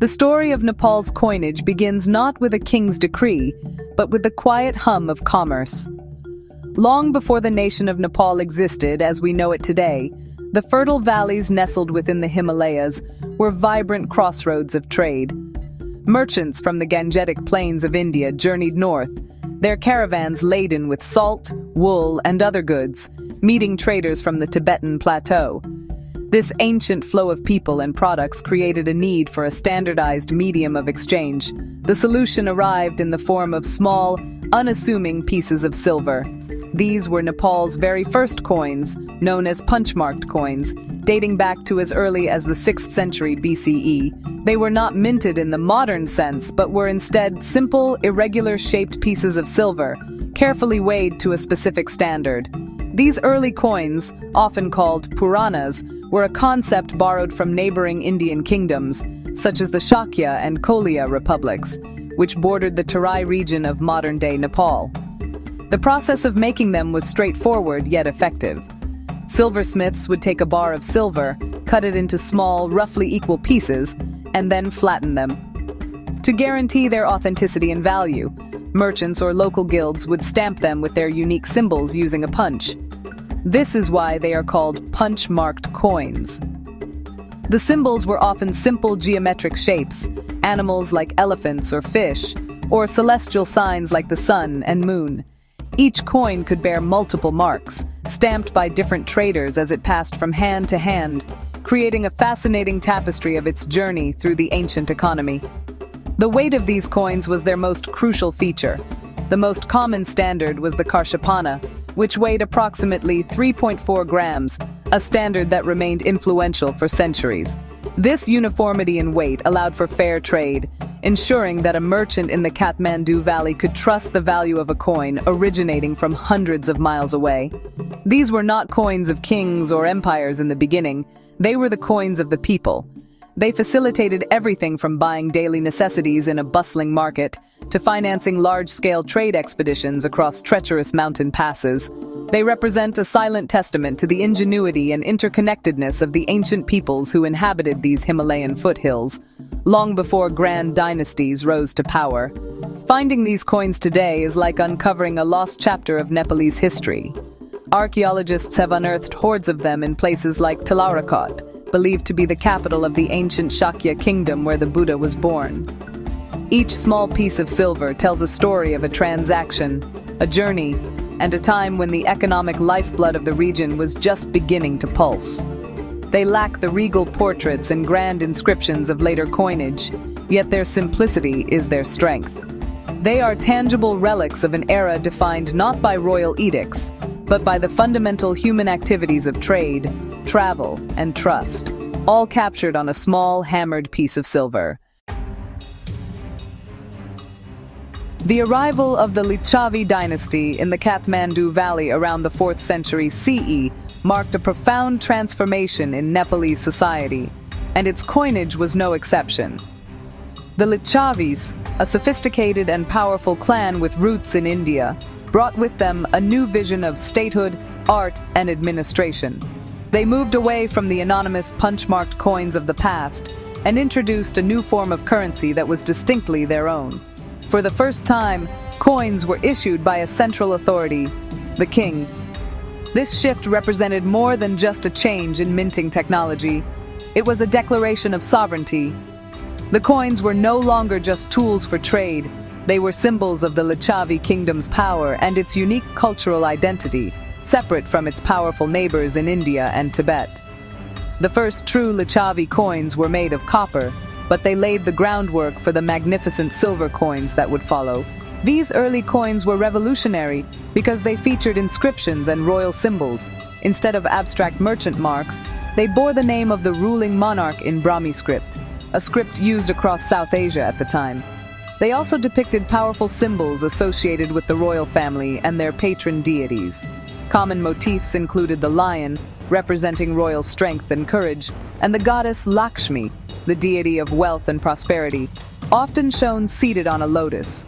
The story of Nepal's coinage begins not with a king's decree, but with the quiet hum of commerce. Long before the nation of Nepal existed as we know it today, the fertile valleys nestled within the Himalayas were vibrant crossroads of trade. Merchants from the Gangetic plains of India journeyed north, their caravans laden with salt, wool, and other goods, meeting traders from the Tibetan plateau. This ancient flow of people and products created a need for a standardized medium of exchange. The solution arrived in the form of small, unassuming pieces of silver. These were Nepal's very first coins, known as punch-marked coins, dating back to as early as the 6th century BCE. They were not minted in the modern sense, but were instead simple, irregular-shaped pieces of silver, carefully weighed to a specific standard. These early coins, often called Puranas, were a concept borrowed from neighboring Indian kingdoms, such as the Shakya and Kolia republics, which bordered the Terai region of modern-day Nepal. The process of making them was straightforward yet effective. Silversmiths would take a bar of silver, cut it into small, roughly equal pieces, and then flatten them. To guarantee their authenticity and value, merchants or local guilds would stamp them with their unique symbols using a punch. This is why they are called punch-marked coins. The symbols were often simple geometric shapes, animals like elephants or fish, or celestial signs like the sun and moon. Each coin could bear multiple marks, stamped by different traders as it passed from hand to hand, creating a fascinating tapestry of its journey through the ancient economy. The weight of these coins was their most crucial feature. The most common standard was the Karshapana, which weighed approximately 3.4 grams, a standard that remained influential for centuries. This uniformity in weight allowed for fair trade, ensuring that a merchant in the Kathmandu Valley could trust the value of a coin originating from hundreds of miles away. These were not coins of kings or empires in the beginning, they were the coins of the people. They facilitated everything from buying daily necessities in a bustling market to financing large-scale trade expeditions across treacherous mountain passes. They represent a silent testament to the ingenuity and interconnectedness of the ancient peoples who inhabited these Himalayan foothills, long before grand dynasties rose to power. Finding these coins today is like uncovering a lost chapter of Nepalese history. Archaeologists have unearthed hordes of them in places like Talarakot, believed to be the capital of the ancient Shakya kingdom where the Buddha was born. Each small piece of silver tells a story of a transaction, a journey, and a time when the economic lifeblood of the region was just beginning to pulse. They lack the regal portraits and grand inscriptions of later coinage, yet their simplicity is their strength. They are tangible relics of an era defined not by royal edicts, but by the fundamental human activities of trade, travel, and trust, all captured on a small, hammered piece of silver. The arrival of the Licchavi dynasty in the Kathmandu Valley around the 4th century CE marked a profound transformation in Nepalese society, and its coinage was no exception. The Licchavis, a sophisticated and powerful clan with roots in India, brought with them a new vision of statehood, art, and administration. They moved away from the anonymous punch-marked coins of the past and introduced a new form of currency that was distinctly their own. For the first time, coins were issued by a central authority, the king. This shift represented more than just a change in minting technology. It was a declaration of sovereignty. The coins were no longer just tools for trade. They were symbols of the Licchavi kingdom's power and its unique cultural identity, separate from its powerful neighbors in India and Tibet. The first true Licchavi coins were made of copper, but they laid the groundwork for the magnificent silver coins that would follow. These early coins were revolutionary because they featured inscriptions and royal symbols. Instead of abstract merchant marks, they bore the name of the ruling monarch in Brahmi script, a script used across South Asia at the time. They also depicted powerful symbols associated with the royal family and their patron deities. Common motifs included the lion, representing royal strength and courage, and the goddess Lakshmi, the deity of wealth and prosperity, often shown seated on a lotus.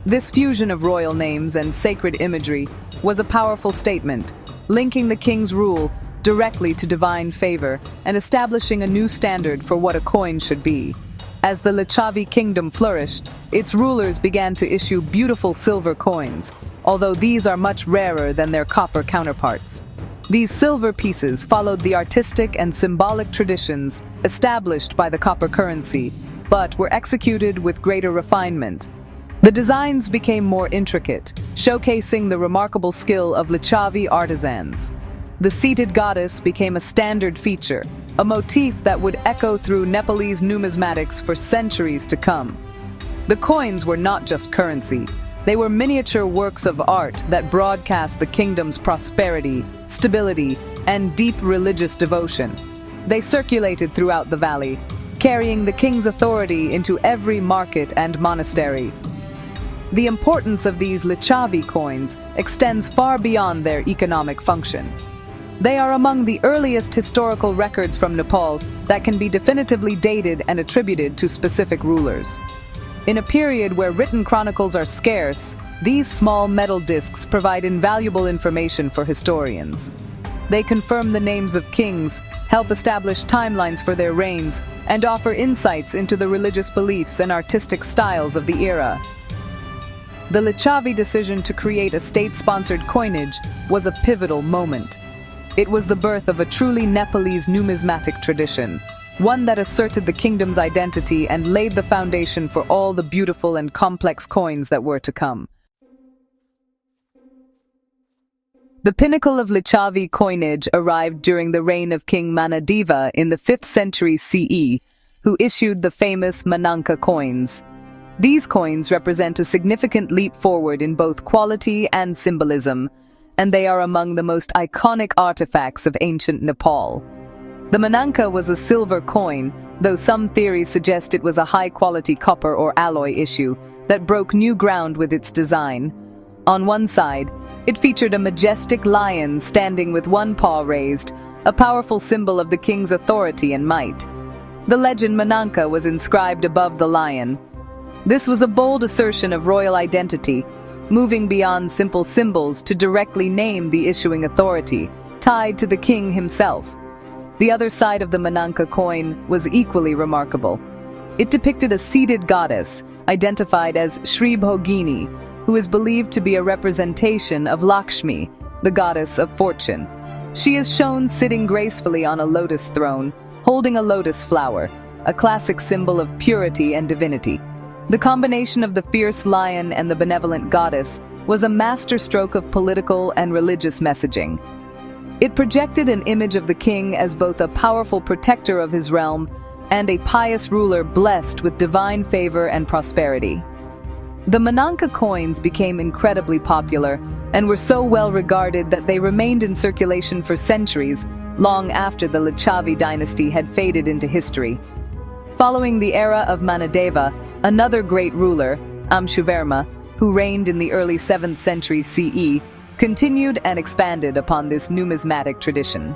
This fusion of royal names and sacred imagery was a powerful statement, linking the king's rule directly to divine favor and establishing a new standard for what a coin should be. As the Lichavi kingdom flourished, its rulers began to issue beautiful silver coins, although these are much rarer than their copper counterparts. These silver pieces followed the artistic and symbolic traditions established by the copper currency, but were executed with greater refinement. The designs became more intricate, showcasing the remarkable skill of Lichavi artisans. The seated goddess became a standard feature, a motif that would echo through Nepalese numismatics for centuries to come. The coins were not just currency. They were miniature works of art that broadcast the kingdom's prosperity, stability, and deep religious devotion. They circulated throughout the valley, carrying the king's authority into every market and monastery. The importance of these Lichavi coins extends far beyond their economic function. They are among the earliest historical records from Nepal that can be definitively dated and attributed to specific rulers. In a period where written chronicles are scarce, these small metal discs provide invaluable information for historians. They confirm the names of kings, help establish timelines for their reigns, and offer insights into the religious beliefs and artistic styles of the era. The Lichavi decision to create a state-sponsored coinage was a pivotal moment. It was the birth of a truly Nepalese numismatic tradition, one that asserted the kingdom's identity and laid the foundation for all the beautiful and complex coins that were to come. The pinnacle of Lichavi coinage arrived during the reign of King Manadeva in the 5th century CE, who issued the famous Mananka coins. These coins represent a significant leap forward in both quality and symbolism, and they are among the most iconic artifacts of ancient Nepal. The Mananka was a silver coin, though some theories suggest it was a high-quality copper or alloy issue that broke new ground with its design. On one side, it featured a majestic lion standing with one paw raised, a powerful symbol of the king's authority and might. The legend Mananka was inscribed above the lion. This was a bold assertion of royal identity, moving beyond simple symbols to directly name the issuing authority, tied to the king himself. The other side of the Mananka coin was equally remarkable. It depicted a seated goddess, identified as Shri Bhogini, who is believed to be a representation of Lakshmi, the goddess of fortune. She is shown sitting gracefully on a lotus throne, holding a lotus flower, a classic symbol of purity and divinity. The combination of the fierce lion and the benevolent goddess was a masterstroke of political and religious messaging. It projected an image of the king as both a powerful protector of his realm and a pious ruler blessed with divine favor and prosperity. The Mananka coins became incredibly popular and were so well regarded that they remained in circulation for centuries, long after the Lichavi dynasty had faded into history. Following the era of Manadeva, another great ruler, Amshuverma, who reigned in the early 7th century CE, continued and expanded upon this numismatic tradition.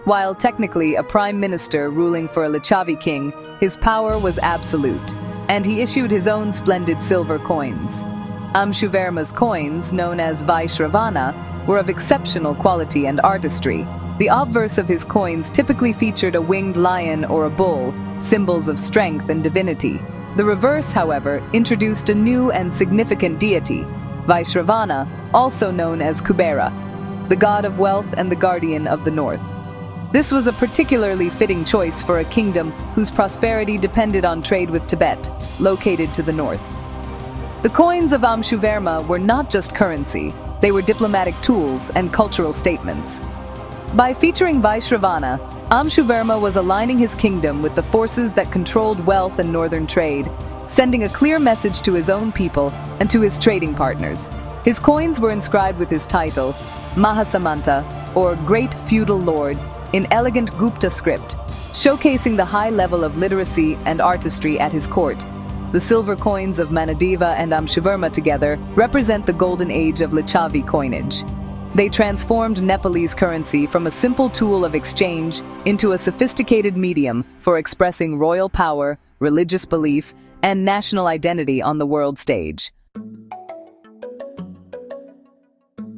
While technically a prime minister ruling for a Lichavi king, his power was absolute, and he issued his own splendid silver coins. Amshuverma's coins, known as Vaishravana, were of exceptional quality and artistry. The obverse of his coins typically featured a winged lion or a bull, symbols of strength and divinity. The reverse, however, introduced a new and significant deity, Vaishravana, also known as Kubera, the god of wealth and the guardian of the north. This was a particularly fitting choice for a kingdom whose prosperity depended on trade with Tibet, located to the north. The coins of Amshuverma were not just currency, they were diplomatic tools and cultural statements. By featuring Vaishravana, Amshuverma was aligning his kingdom with the forces that controlled wealth and northern trade, sending a clear message to his own people and to his trading partners. His coins were inscribed with his title, Mahasamanta, or Great Feudal Lord, in elegant Gupta script, showcasing the high level of literacy and artistry at his court. The silver coins of Manadeva and Amshuverma together represent the golden age of Lichavi coinage. They transformed Nepalese currency from a simple tool of exchange into a sophisticated medium for expressing royal power, religious belief, and national identity on the world stage.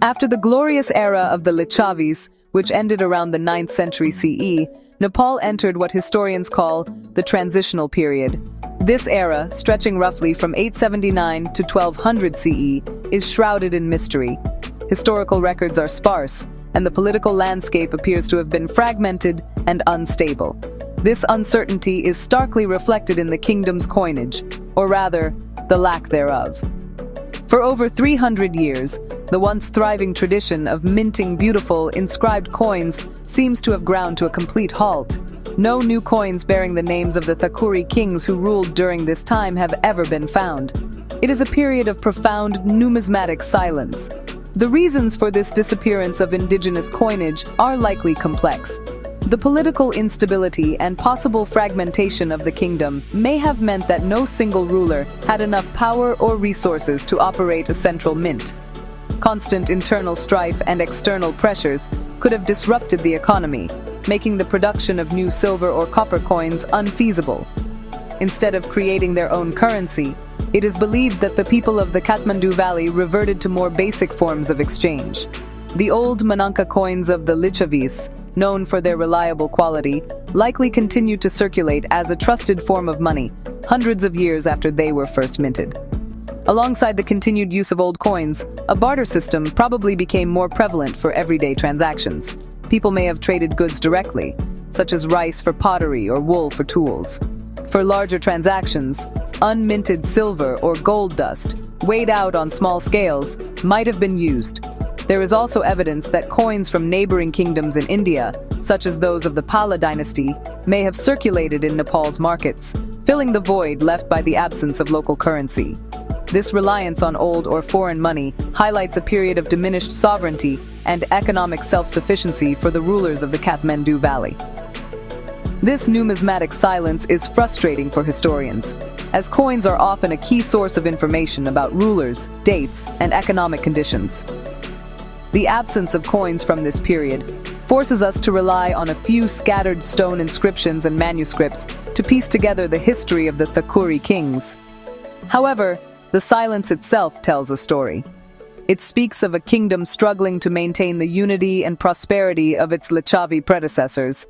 After the glorious era of the Lichavis, which ended around the 9th century CE, Nepal entered what historians call the transitional period. This era, stretching roughly from 879 to 1200 CE, is shrouded in mystery. Historical records are sparse, and the political landscape appears to have been fragmented and unstable. This uncertainty is starkly reflected in the kingdom's coinage, or rather, the lack thereof. For over 300 years, the once thriving tradition of minting beautiful, inscribed coins seems to have ground to a complete halt. No new coins bearing the names of the Thakuri kings who ruled during this time have ever been found. It is a period of profound numismatic silence. The reasons for this disappearance of indigenous coinage are likely complex. The political instability and possible fragmentation of the kingdom may have meant that no single ruler had enough power or resources to operate a central mint. Constant internal strife and external pressures could have disrupted the economy, making the production of new silver or copper coins unfeasible. Instead of creating their own currency, it is believed that the people of the Kathmandu Valley reverted to more basic forms of exchange. The old Mananka coins of the Lichavis, known for their reliable quality, likely continued to circulate as a trusted form of money, hundreds of years after they were first minted. Alongside the continued use of old coins, a barter system probably became more prevalent for everyday transactions. People may have traded goods directly, such as rice for pottery or wool for tools. For larger transactions, unminted silver or gold dust, weighed out on small scales, might have been used. There is also evidence that coins from neighboring kingdoms in India, such as those of the Pala dynasty, may have circulated in Nepal's markets, filling the void left by the absence of local currency. This reliance on old or foreign money highlights a period of diminished sovereignty and economic self-sufficiency for the rulers of the Kathmandu Valley. This numismatic silence is frustrating for historians, as coins are often a key source of information about rulers, dates, and economic conditions. The absence of coins from this period forces us to rely on a few scattered stone inscriptions and manuscripts to piece together the history of the Thakuri kings. However, the silence itself tells a story. It speaks of a kingdom struggling to maintain the unity and prosperity of its Lichavi predecessors.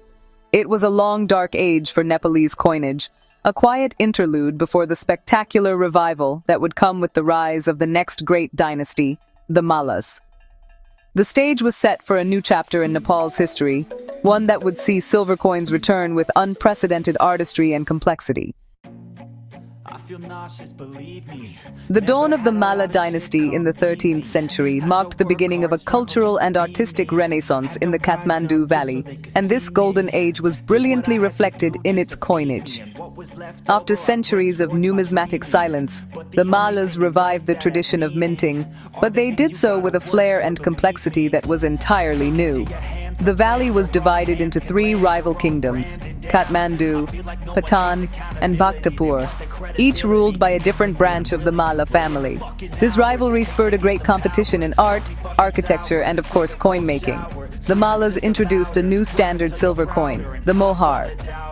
It was a long, dark age for Nepalese coinage, a quiet interlude before the spectacular revival that would come with the rise of the next great dynasty, the Mallas. The stage was set for a new chapter in Nepal's history, one that would see silver coins return with unprecedented artistry and complexity. The dawn of the Malla dynasty in the 13th century marked the beginning of a cultural and artistic renaissance in the Kathmandu Valley, and this golden age was brilliantly reflected in its coinage. After centuries of numismatic silence, the Mallas revived the tradition of minting, but they did so with a flair and complexity that was entirely new. The valley was divided into three rival kingdoms, Kathmandu, Patan, and Bhaktapur, each ruled by a different branch of the Malla family. This rivalry spurred a great competition in art, architecture, and of course coin-making. The Mallas introduced a new standard silver coin, the mohar,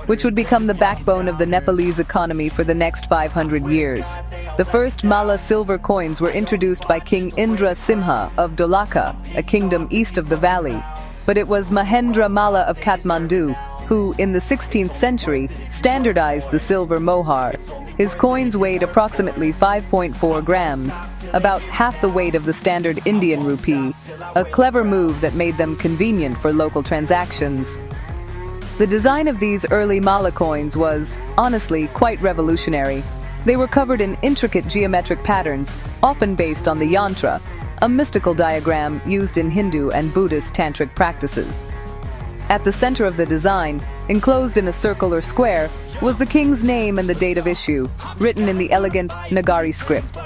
which would become the backbone of the Nepalese economy for the next 500 years. The first Malla silver coins were introduced by King Indra Simha of Dolaka, a kingdom east of the valley. But it was Mahendra Malla of Kathmandu who, in the 16th century, standardized the silver mohar. His coins weighed approximately 5.4 grams, about half the weight of the standard Indian rupee, a clever move that made them convenient for local transactions. The design of these early Malla coins was, honestly, quite revolutionary. They were covered in intricate geometric patterns, often based on the yantra, a mystical diagram used in Hindu and Buddhist tantric practices. At the center of the design, enclosed in a circle or square, was the king's name and the date of issue, written in the elegant Nagari script.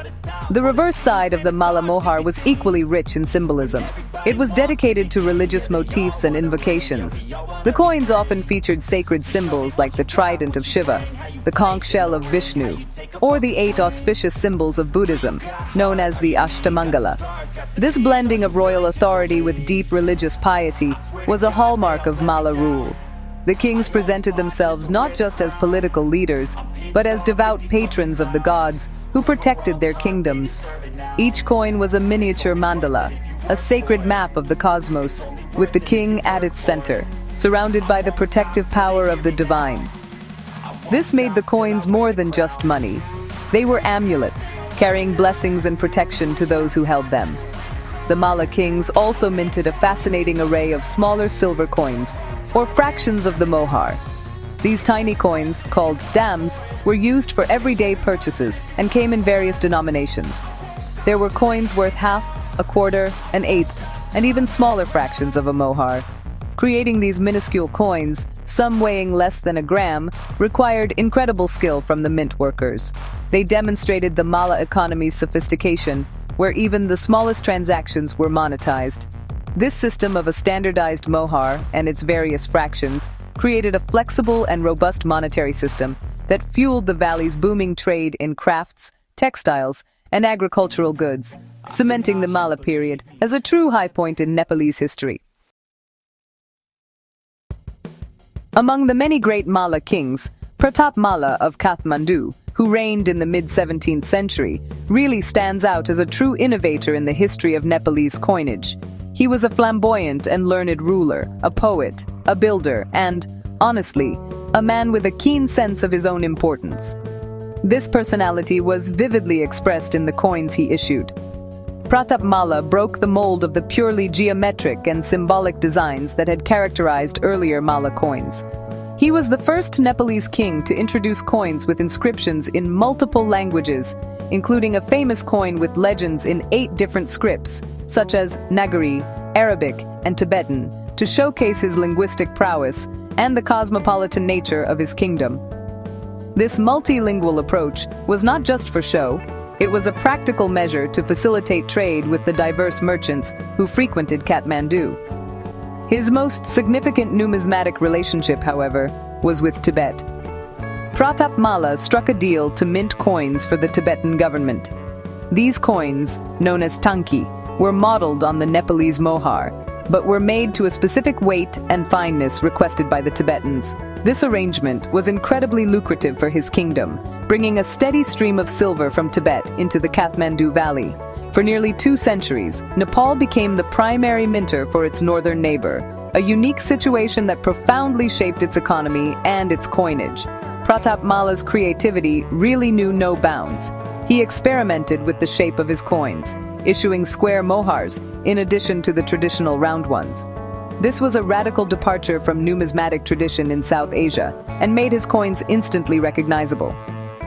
The reverse side of the Malla mohar was equally rich in symbolism. It was dedicated to religious motifs and invocations. The coins often featured sacred symbols like the trident of Shiva, the conch shell of Vishnu, or the 8 auspicious symbols of Buddhism, known as the Ashtamangala. This blending of royal authority with deep religious piety was a hallmark of Malla rule. The kings presented themselves not just as political leaders, but as devout patrons of the gods who protected their kingdoms. Each coin was a miniature mandala, a sacred map of the cosmos, with the king at its center, surrounded by the protective power of the divine. This made the coins more than just money. They were amulets, carrying blessings and protection to those who held them. The Mala kings also minted a fascinating array of smaller silver coins, or fractions of the mohar. These tiny coins, called dams, were used for everyday purchases and came in various denominations. There were coins worth half, a quarter, an eighth, and even smaller fractions of a mohar. Creating these minuscule coins, some weighing less than a gram, required incredible skill from the mint workers. They demonstrated the Mala economy's sophistication, where even the smallest transactions were monetized. This system of a standardized mohar and its various fractions created a flexible and robust monetary system that fueled the valley's booming trade in crafts, textiles, and agricultural goods, cementing the Mala period as a true high point in Nepalese history. Among the many great Mala kings, Pratap Mala of Kathmandu, who reigned in the mid-17th century, really stands out as a true innovator in the history of Nepalese coinage. He was a flamboyant and learned ruler, a poet, a builder, and, honestly, a man with a keen sense of his own importance. This personality was vividly expressed in the coins he issued. Pratap Mala broke the mold of the purely geometric and symbolic designs that had characterized earlier Mala coins. He was the first Nepalese king to introduce coins with inscriptions in multiple languages, including a famous coin with legends in 8 different scripts, such as Nagari, Arabic, and Tibetan, to showcase his linguistic prowess and the cosmopolitan nature of his kingdom. This multilingual approach was not just for show, it was a practical measure to facilitate trade with the diverse merchants who frequented Kathmandu. His most significant numismatic relationship, however, was with Tibet. Pratap Mala struck a deal to mint coins for the Tibetan government. These coins, known as tanki, were modeled on the Nepalese mohar, but were made to a specific weight and fineness requested by the Tibetans. This arrangement was incredibly lucrative for his kingdom, bringing a steady stream of silver from Tibet into the Kathmandu Valley. For nearly 2 centuries, Nepal became the primary minter for its northern neighbor, a unique situation that profoundly shaped its economy and its coinage. Pratap Mala's creativity really knew no bounds. He experimented with the shape of his coins, issuing square mohars in addition to the traditional round ones. This was a radical departure from numismatic tradition in South Asia and made his coins instantly recognizable.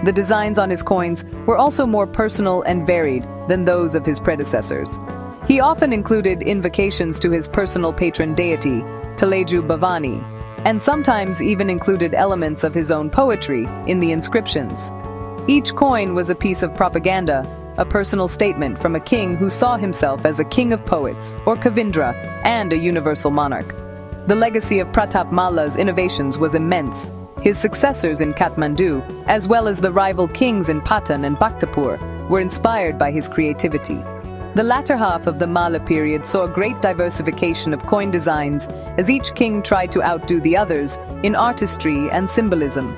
The designs on his coins were also more personal and varied than those of his predecessors. He often included invocations to his personal patron deity, Teleju Bhavani, and sometimes even included elements of his own poetry in the inscriptions. Each coin was a piece of propaganda, a personal statement from a king who saw himself as a king of poets, or Kavindra, and a universal monarch. The legacy of Pratap Mala's innovations was immense. His successors in Kathmandu, as well as the rival kings in Patan and Bhaktapur, were inspired by his creativity. The latter half of the Mala period saw a great diversification of coin designs as each king tried to outdo the others in artistry and symbolism.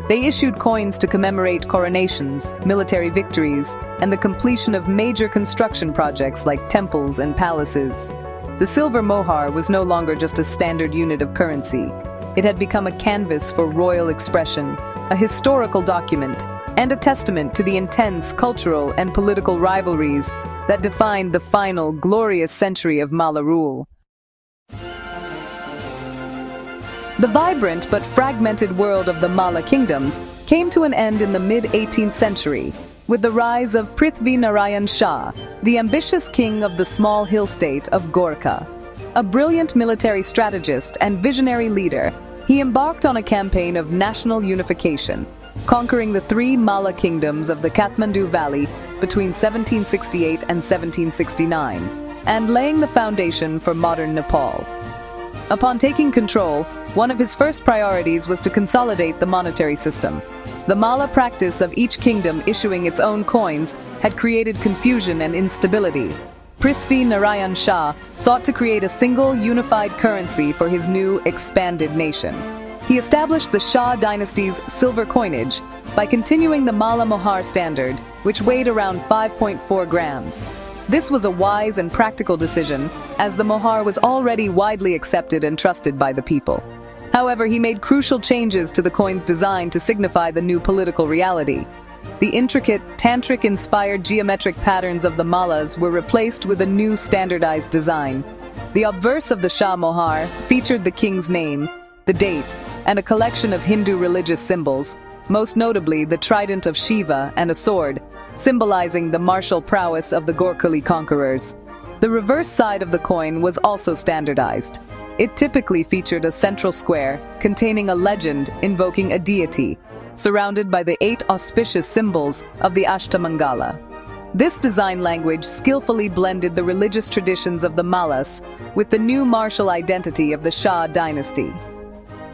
They issued coins to commemorate coronations, military victories, and the completion of major construction projects like temples and palaces. The silver mohar was no longer just a standard unit of currency. It had become a canvas for royal expression, a historical document, and a testament to the intense cultural and political rivalries that defined the final glorious century of Mala rule. The vibrant but fragmented world of the Mala kingdoms came to an end in the mid-18th century with the rise of Prithvi Narayan Shah, the ambitious king of the small hill state of Gorkha. A brilliant military strategist and visionary leader, he embarked on a campaign of national unification, conquering the 3 Mala kingdoms of the Kathmandu Valley between 1768 and 1769, and laying the foundation for modern Nepal. Upon taking control, one of his first priorities was to consolidate the monetary system. The Mala practice of each kingdom issuing its own coins had created confusion and instability. Prithvi Narayan Shah sought to create a single, unified currency for his new, expanded nation. He established the Shah dynasty's silver coinage by continuing the Mala Mohar standard, which weighed around 5.4 grams. This was a wise and practical decision, as the mohar was already widely accepted and trusted by the people. However, he made crucial changes to the coin's design to signify the new political reality. The intricate, tantric-inspired geometric patterns of the malas were replaced with a new standardized design. The obverse of the Shah Mohar featured the king's name, the date, and a collection of Hindu religious symbols, most notably the trident of Shiva and a sword, symbolizing the martial prowess of the Gorkhali conquerors. The reverse side of the coin was also standardized. It typically featured a central square containing a legend invoking a deity, surrounded by the 8 auspicious symbols of the Ashtamangala. This design language skillfully blended the religious traditions of the Malas with the new martial identity of the Shah dynasty.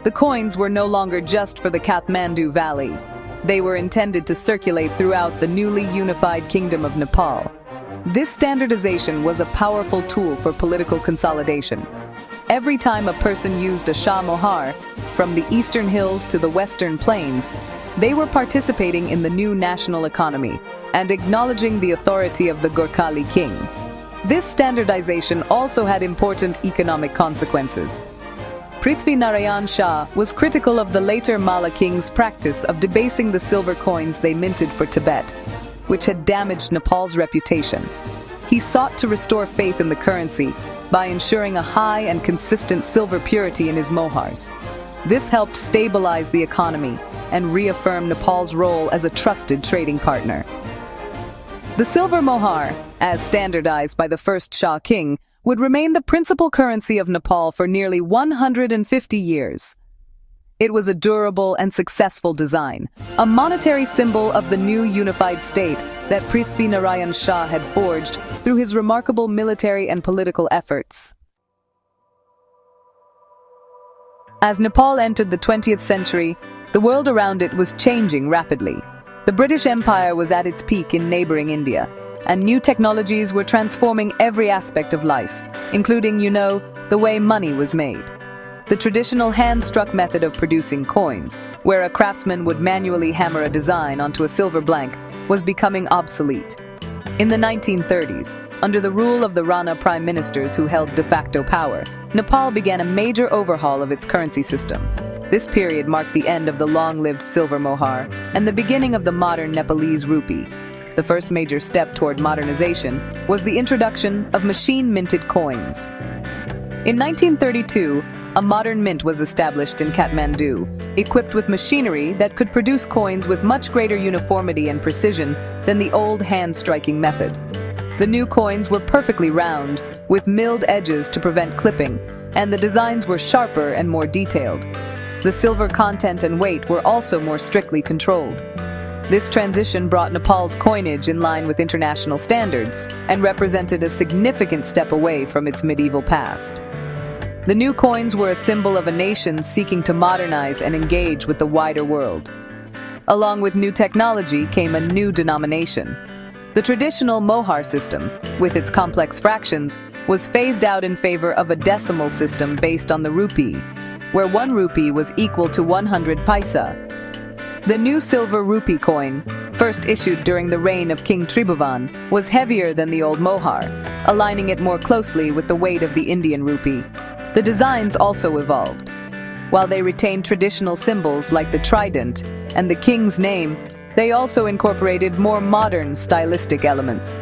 The coins were no longer just for the Kathmandu Valley. They were intended to circulate throughout the newly unified Kingdom of Nepal. This standardization was a powerful tool for political consolidation. Every time a person used a Shah Mohar, from the eastern hills to the western plains, they were participating in the new national economy and acknowledging the authority of the Gorkhali king. This standardization also had important economic consequences. Prithvi Narayan Shah was critical of the later Malla king's practice of debasing the silver coins they minted for Tibet, which had damaged Nepal's reputation. He sought to restore faith in the currency by ensuring a high and consistent silver purity in his mohars. This helped stabilize the economy and reaffirm Nepal's role as a trusted trading partner. The silver mohar, as standardized by the first Shah king, would remain the principal currency of Nepal for nearly 150 years. It was a durable and successful design, a monetary symbol of the new unified state that Prithvi Narayan Shah had forged through his remarkable military and political efforts. As Nepal entered the 20th century, the world around it was changing rapidly. The British Empire was at its peak in neighboring India, and new technologies were transforming every aspect of life, including, the way money was made. The traditional hand-struck method of producing coins, where a craftsman would manually hammer a design onto a silver blank, was becoming obsolete. In the 1930s, under the rule of the Rana prime ministers who held de facto power, Nepal began a major overhaul of its currency system. This period marked the end of the long-lived silver mohar and the beginning of the modern Nepalese rupee. The first major step toward modernization was the introduction of machine-minted coins. In 1932, a modern mint was established in Kathmandu, equipped with machinery that could produce coins with much greater uniformity and precision than the old hand-striking method. The new coins were perfectly round, with milled edges to prevent clipping, and the designs were sharper and more detailed. The silver content and weight were also more strictly controlled. This transition brought Nepal's coinage in line with international standards and represented a significant step away from its medieval past. The new coins were a symbol of a nation seeking to modernize and engage with the wider world. Along with new technology came a new denomination. The traditional mohar system, with its complex fractions, was phased out in favor of a decimal system based on the rupee, where 1 rupee was equal to 100 paisa. The new silver rupee coin, first issued during the reign of King Tribhuvan, was heavier than the old mohar, aligning it more closely with the weight of the Indian rupee. The designs also evolved. While they retained traditional symbols like the trident and the king's name, they also incorporated more modern stylistic elements.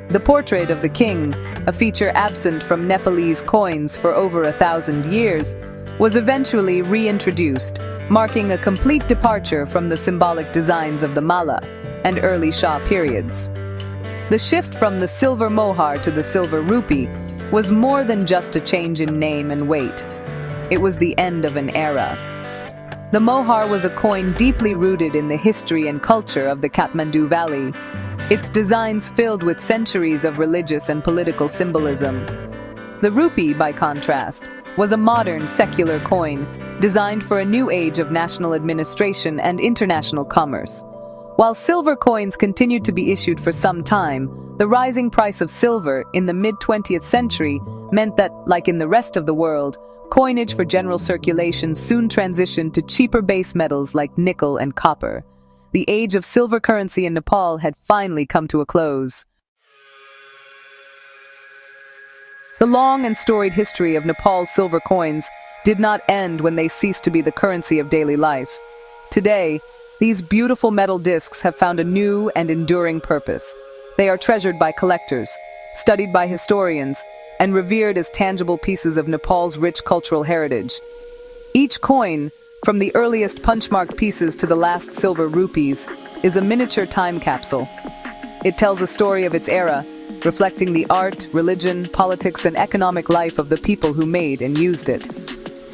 The portrait of the king, a feature absent from Nepalese coins for over 1,000 years, was eventually reintroduced, marking a complete departure from the symbolic designs of the Malla and early Shah periods. The shift from the silver mohar to the silver rupee was more than just a change in name and weight. It was the end of an era. The mohar was a coin deeply rooted in the history and culture of the Kathmandu Valley, its designs filled with centuries of religious and political symbolism. The rupee, by contrast, was a modern, secular coin designed for a new age of national administration and international commerce. While silver coins continued to be issued for some time, the rising price of silver in the mid-20th century meant that, like in the rest of the world, coinage for general circulation soon transitioned to cheaper base metals like nickel and copper. The age of silver currency in Nepal had finally come to a close. The long and storied history of Nepal's silver coins did not end when they ceased to be the currency of daily life. Today, these beautiful metal discs have found a new and enduring purpose. They are treasured by collectors, studied by historians, and revered as tangible pieces of Nepal's rich cultural heritage. Each coin, from the earliest punchmark pieces to the last silver rupees, is a miniature time capsule. It tells a story of its era, reflecting the art, religion, politics, and economic life of the people who made and used it.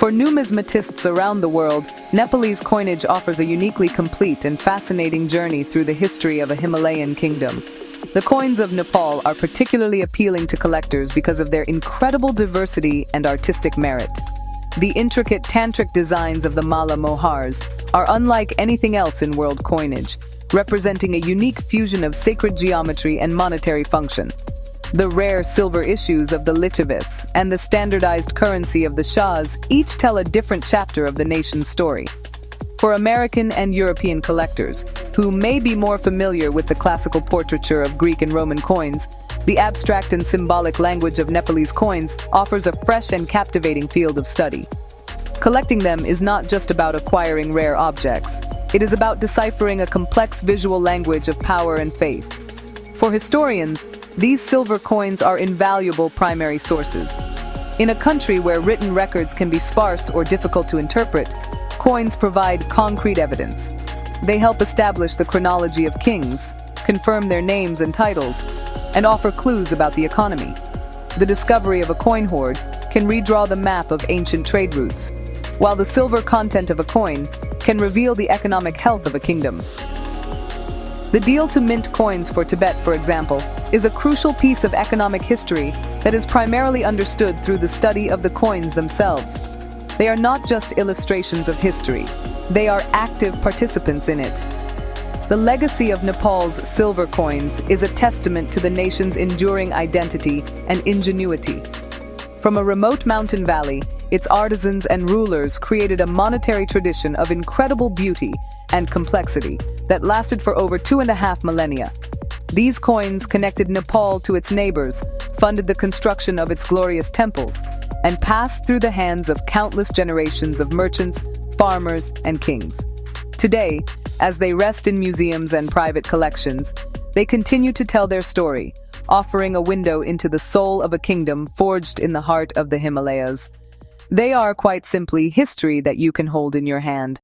For numismatists around the world, Nepalese coinage offers a uniquely complete and fascinating journey through the history of a Himalayan kingdom. The coins of Nepal are particularly appealing to collectors because of their incredible diversity and artistic merit. The intricate tantric designs of the mala mohars are unlike anything else in world coinage, representing a unique fusion of sacred geometry and monetary function. The rare silver issues of the lichavis and the standardized currency of the shahs each tell a different chapter of the nation's story. For American and European collectors, who may be more familiar with the classical portraiture of Greek and Roman coins, the abstract and symbolic language of Nepalese coins offers a fresh and captivating field of study. Collecting them is not just about acquiring rare objects. It is about deciphering a complex visual language of power and faith. For historians, these silver coins are invaluable primary sources. In a country where written records can be sparse or difficult to interpret, coins provide concrete evidence. They help establish the chronology of kings, confirm their names and titles, and offer clues about the economy. The discovery of a coin hoard can redraw the map of ancient trade routes, while the silver content of a coin can reveal the economic health of a kingdom. The deal to mint coins for Tibet, for example, is a crucial piece of economic history that is primarily understood through the study of the coins themselves. They are not just illustrations of history, they are active participants in it. The legacy of Nepal's silver coins is a testament to the nation's enduring identity and ingenuity. From a remote mountain valley, its artisans and rulers created a monetary tradition of incredible beauty and complexity that lasted for over 2.5 millennia. These coins connected Nepal to its neighbors, funded the construction of its glorious temples, and passed through the hands of countless generations of merchants, farmers, and kings. Today, as they rest in museums and private collections, they continue to tell their story, offering a window into the soul of a kingdom forged in the heart of the Himalayas. They are quite simply history that you can hold in your hand.